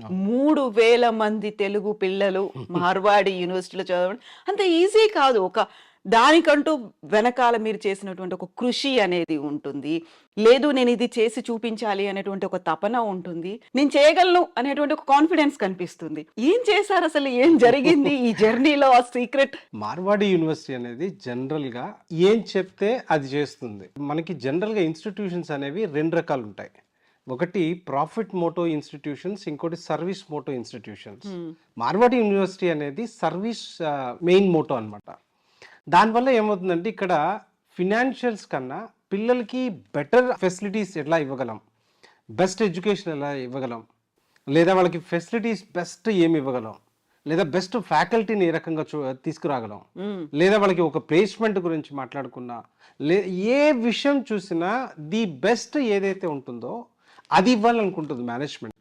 3,000 మంది తెలుగు పిల్లలు మార్వాడి యూనివర్సిటీలో చదవడం అంత ఈజీ కాదు. దానికంటూ వెనకాల మీరు చేసినటువంటి ఒక కృషి అనేది ఉంటుంది. లేదు నేను ఇది చేసి చూపించాలి అనేటువంటి ఒక తపన ఉంటుంది. నేను చేయగలను అనేటువంటి ఒక కాన్ఫిడెన్స్ కనిపిస్తుంది. ఏం చేశారసలు? ఏం జరిగింది ఈ జర్నీలో? ఆ సీక్రెట్? మార్వాడి యూనివర్సిటీ అనేది జనరల్గా ఏం చెప్తే అది చేస్తుంది. మనకి జనరల్గా ఇన్స్టిట్యూషన్స్ అనేవి 2 రకాలు ఉంటాయి. ఒకటి ప్రాఫిట్ మోటో ఇన్స్టిట్యూషన్స్, ఇంకోటి service motto institutions. Marwadi University అనేది సర్వీస్ మెయిన్ మోటో అనమాట. దానివల్ల ఏమవుతుందంటే ఇక్కడ ఫినాన్షియల్స్ కన్నా పిల్లలకి బెటర్ ఫెసిలిటీస్ ఎలా ఇవ్వగలం, బెస్ట్ ఎడ్యుకేషన్ ఎలా ఇవ్వగలం, లేదా వాళ్ళకి ఫెసిలిటీస్ బెస్ట్ ఏమి ఇవ్వగలం, లేదా బెస్ట్ ఫ్యాకల్టీని ఏ రకంగా తీసుకురాగలం, లేదా వాళ్ళకి ఒక ప్లేస్మెంట్ గురించి మాట్లాడుకున్నా, ఏ విషయం చూసినా ది బెస్ట్ ఏదైతే ఉంటుందో అది ఇవ్వాలనుకుంటుంది మేనేజ్మెంట్.